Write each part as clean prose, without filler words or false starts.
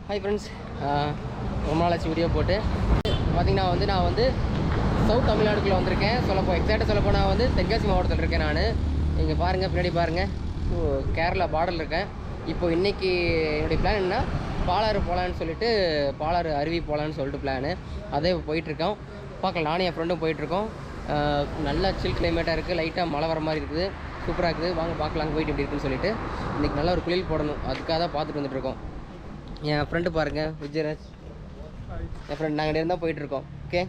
Hi friends, ரொம்ப நாளாச்சு video போட்டு. பார்த்திங்கன்னா நான் சவுத் தமிழ்நாடுக்குள்ளே வந்திருக்கேன். எக்ஸாக்டாக சொல்லப்போனால் தென்காசி மாவட்டத்தில் இருக்கேன் நான். இங்கே பாருங்கள், பின்னாடி பாருங்கள், கேரளா பார்டரில் இருக்கேன். இப்போது இன்றைக்கி என்னுடைய பிளான் என்னென்னா பாலாறு போகலான்னு சொல்லிட்டு, பாலாறு அருவி போகலான்னு சொல்லிட்டு பிளானு. அதே போயிட்டுருக்கோம். பார்க்கலாம், நானும் என் ஃப்ரெண்டும் போயிட்டுருக்கோம். நல்லா சில் கிளைமேட்டாக இருக்குது, லைட்டாக மழை வர மாதிரி இருக்குது, சூப்பராக இருக்குது. வாங்க பார்க்கலாம் அங்கே போயிட்டு எப்படி இருக்குன்னு சொல்லிட்டு. இன்றைக்கி நல்லா ஒரு குளியல் போடணும், அதுக்காக தான் பார்த்துட்டு வந்துட்டுருக்கோம். என் ஃப்ரெண்டு பாருங்கள், விஜயராஜ், என் ஃப்ரெண்ட். நாங்கள் நேரம் தான் போயிட்டுருக்கோம். ஓகே,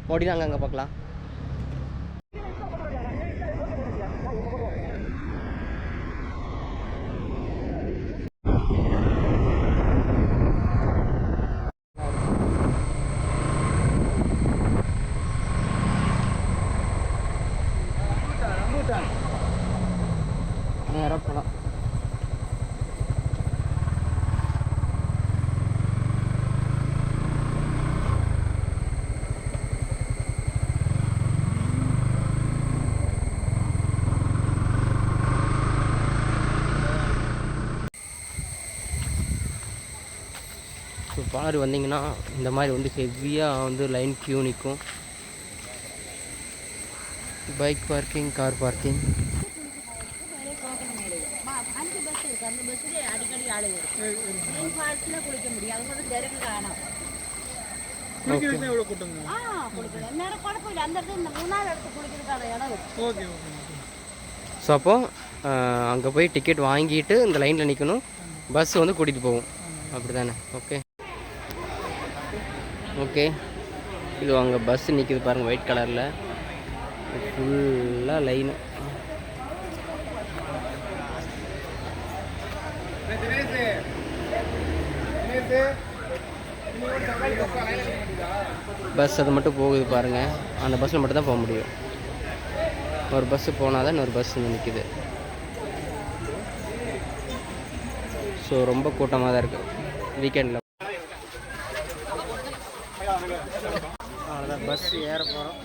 மோடி நாங்கள் அங்கே பார்க்கலாம். நேராக போகலாம். ஸோ பாலாறு வந்தீங்கன்னா இந்த மாதிரி ஹெவியாக லைன் கியூ நிற்கும். Bike parking, car parking. So அப்போது அங்கே போய் டிக்கெட் வாங்கிட்டு இந்த லைனில் நிற்கணும். பஸ் கூட்டிகிட்டு போகும், அப்படி தானே? Okay okay. இது அங்கே பஸ் நிற்கிது பாருங்கள், ஒயிட் கலரில் ஃபுல்லாக லைனு. பஸ் அது மட்டும் போகுது பாருங்கள், அந்த பஸ்ஸில் மட்டும் தான் போக முடியும். ஒரு பஸ்ஸு போனால் தான் இன்னொரு பஸ் நிற்கிது. ஸோ ரொம்ப கூட்டமாக தான் இருக்குது வீக்கெண்டில். அவ்வளோதான், பஸ் ஏற போகிறோம்.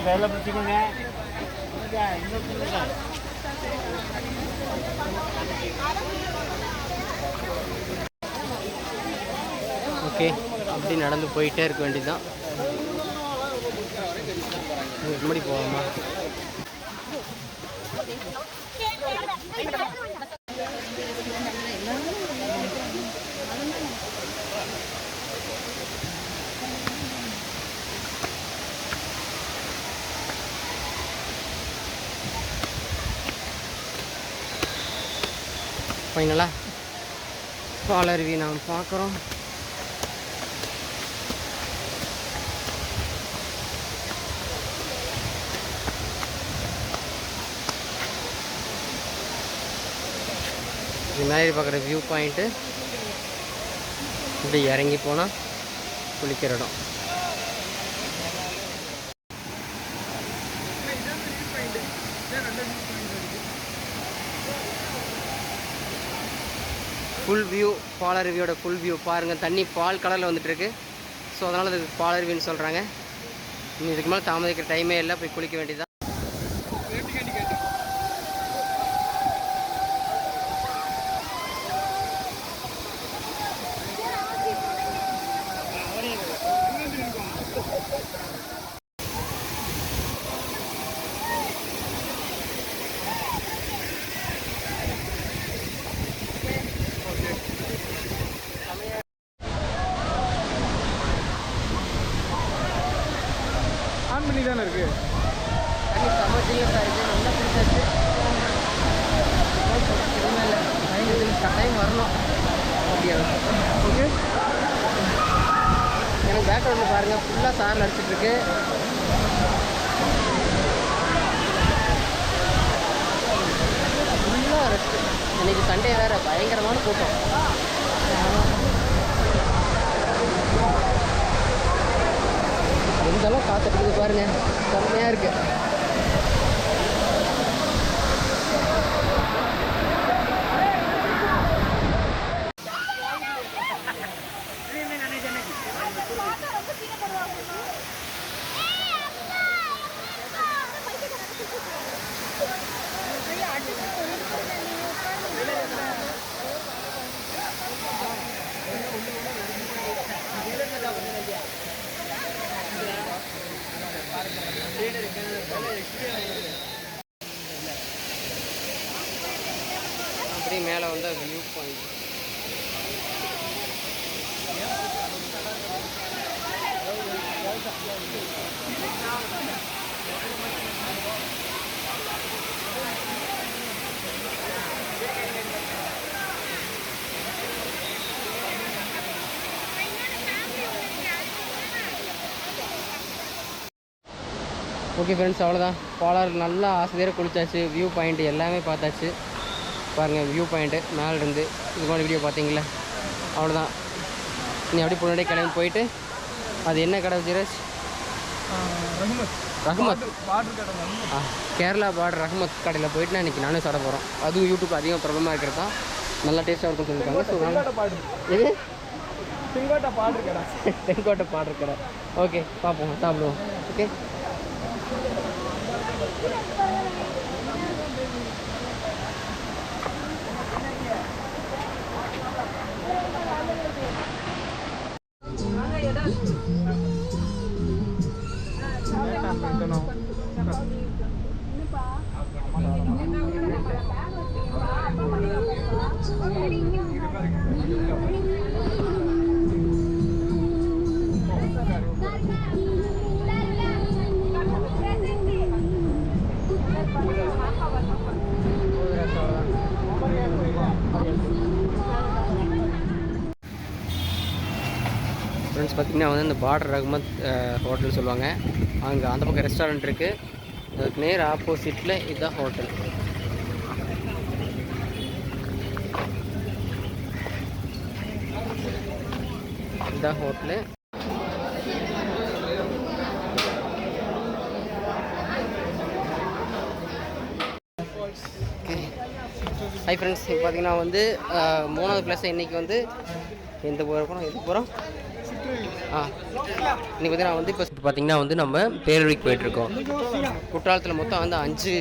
வேலை பிடிச்சிக்கோங்க. ஓகே, அப்படி நடந்து போயிட்டே இருக்க வேண்டியதுதான். முன்னாடி போகலாமா? ஃபைனலாக பாலருவி நாம் பார்க்குறோம். முன்னாடி பார்க்குற வியூ பாயிண்ட்டு. இப்படி இறங்கி போனால் குளிக்கிற இடம். ஃபுல் வியூ, பாலருவியோட ஃபுல் வியூ பாருங்கள். தண்ணி பால் கலரில் வந்துட்டுருக்கு. ஸோ அதனால் அது பாலருவின்னு சொல்கிறாங்க. இதுக்கு மேலே தாமதிக்கிற டைமே இல்லை, போய் குளிக்க வேண்டியது. பண்ணி தானே இருக்கு. தண்ணி செம்ம ஜில்லுசாக இருக்குது, நல்லா பிடிச்சாச்சு. கட்டாயம் வரணும் அப்படியா? ஓகே. எனக்கு பேக்ரவுண்டில் பாருங்கள், ஃபுல்லாக சாரில் அடிச்சிட்ருக்கு. ஃபுல்லாக ரெஸ்ட்டு. இன்றைக்கி சண்டே வேறு, பயங்கரமான கூட்டம். எந்தளவு காத்துட்டு பாருங்கள், செம்மையாக இருக்குது. அப்படியே மேலே வந்து வியூ பாயிண்ட். ஓகே ஃப்ரெண்ட்ஸ், அவ்வளோதான். பாலாறு நல்லா ஆசையாக குளிச்சாச்சு. வியூ பாயிண்ட் எல்லாமே பார்த்தாச்சு. பாருங்கள் வியூ பாயிண்ட்டு மேலேருந்து இது மாதிரி வீடியோ பார்த்தீங்களா? அவ்வளோதான். நீ அப்படி முன்னாடியே கிளம்பி போயிட்டு அது என்ன கடை ஜீரஜ்? ரஹ்மத் கேரளா பார்டர் ரஹ்மத் கடையில் போயிட்டு நான் இன்றைக்கி நானும் சாப்பிட போகிறோம். அதுவும் யூடியூப் அதிகம் பிரபலமாக இருக்கிறது தான். நல்லா டேஸ்ட்டாக இருக்கும்னு சொல்லியிருக்காங்க. ஸோ இது செங்கோட்டை பார்டர் கடை. ஓகே, பார்ப்போம், சாப்பிடுவோம். ஓகே, ஃப்ரெண்ட்ஸ் பார்த்திங்கன்னா வந்து இந்த பார்டர் ரஹ்மத் ஹோட்டல் சொல்லுவாங்க. அங்கே அந்த பக்கம் ரெஸ்டாரண்ட் இருக்குது. அதுக்கு நேர் ஆப்போசிட்டில் இதுதான் ஹோட்டல். இதுதான் ஹோட்டலு. ஹை ஃப்ரெண்ட்ஸ், இப்போ பார்த்திங்கன்னா வந்து 3வது ப்ளஸ் இன்றைக்கி வந்து எந்த போகிறோம் எது போகிறோம் இன்றைக்கி பார்த்தீங்கன்னா வந்து இப்போ பார்த்திங்கன்னா வந்து நம்ம பேரழிக்கு போயிட்டுருக்கோம். குற்றாலத்தில் மொத்தம் வந்து 5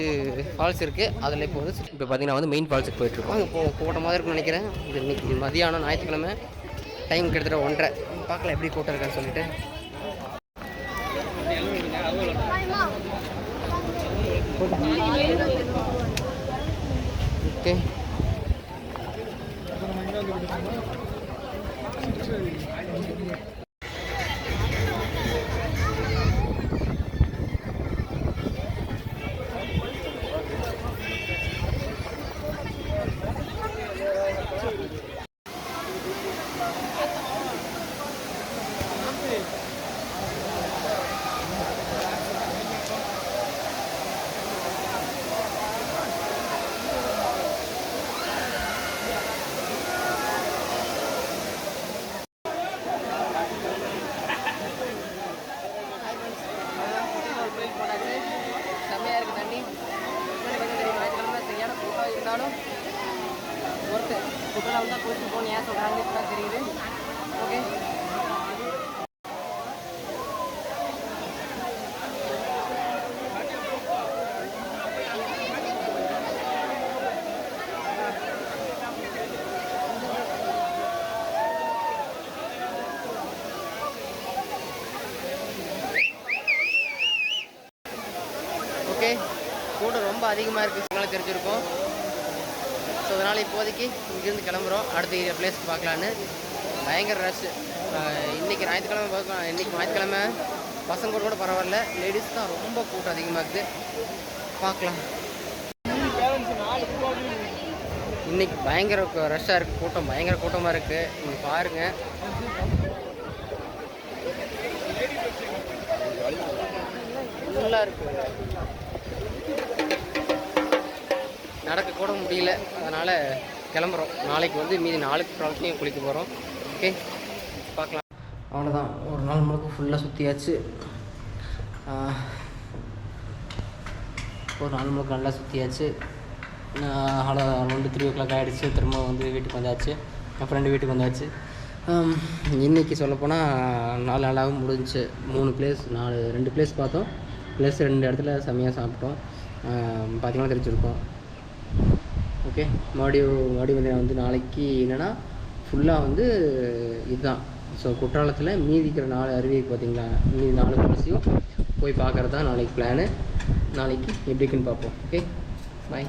ஃபால்ஸ் இருக்குது. அதில் இப்போ வந்து பார்த்திங்கன்னா வந்து மெயின் ஃபால்ஸுக்கு போயிட்டுருக்கோம். இப்போ கூட்டம் மாதிரி இருக்குன்னு நினைக்கிறேன். இது இன்றைக்கி மதியானம் ஞாயிற்றுக்கிழமை டைம் கிட்டத்தட்ட 1:30. பார்க்கலாம் எப்படி கூட்டம் இருக்கான்னு சொல்லிட்டு. ஓகே, ஒருத்தர் குற்றாலம் தான் குளிச்சு போகணும் ஏன் சொல்கிறாங்க இப்போ தான் தெரியுது. Okay, okay. கூட்டம் ரொம்ப அதிகமாக இருக்குது, சிங்களாக தெரிஞ்சிருக்கும். ஸோ அதனால் இப்போதைக்கு இங்கேருந்து கிளம்புறோம். அடுத்த பிளேஸ்க்கு பார்க்கலான்னு. பயங்கர ரஷ்ஷு. இன்றைக்கி ஞாயிற்றுக்கிழமை பார்க்கலாம். இன்றைக்கி ஞாயிற்றுக்கிழமை பசங்க கூட பரவாயில்ல, லேடிஸ் தான் ரொம்ப கூட்டம் அதிகமாக இருக்குது. பார்க்கலாம். இன்றைக்கி பயங்கர ரஷ்ஷாக இருக்குது, கூட்டம் பயங்கர கூட்டமாக இருக்குது. நீங்கள் பாருங்கள். நல்லா இருக்குது, நடக்க கூட முடியல. அதனால் கிளம்புறோம். நாளைக்கு வந்து மீதி 4 ப்ராடக்ட்லையும் குளிக்க போகிறோம். ஓகே, பார்க்கலாம். அவ்வளோதான். ஒரு நாள் முழுக்க ஃபுல்லாக சுற்றியாச்சு. ஒரு நாள் முழுக்க நல்லா சுற்றியாச்சு. அரௌண்டு 3 o'clock ஆகிடுச்சு. திரும்ப வந்து வீட்டுக்கு வந்தாச்சு. என் ஃப்ரெண்டு வீட்டுக்கு வந்தாச்சு. இன்றைக்கி சொல்லப்போனால் 4 நாளாகவும் முடிஞ்சிச்சு. 2 பிளேஸ் பார்த்தோம். ப்ளஸ் 2 இடத்துல செம்மையாக சாப்பிட்டோம். பார்த்திங்கன்னா தெரிஞ்சிருக்கோம். ஓகே, மறுபடியும் வந்து நான் வந்து நாளைக்கு என்னென்னா ஃபுல்லாக வந்து இதுதான் ஸோ குற்றாலத்தில் மீதி இருக்கிற 4 அருவி பார்த்தீங்களா, மீதி 4 ஃபால்ஸையும் போய் பார்க்குறது தான் நாளைக்கு பிளானு. நாளைக்கு எப்படி இருக்குன்னு பார்ப்போம். ஓகே, பாய்.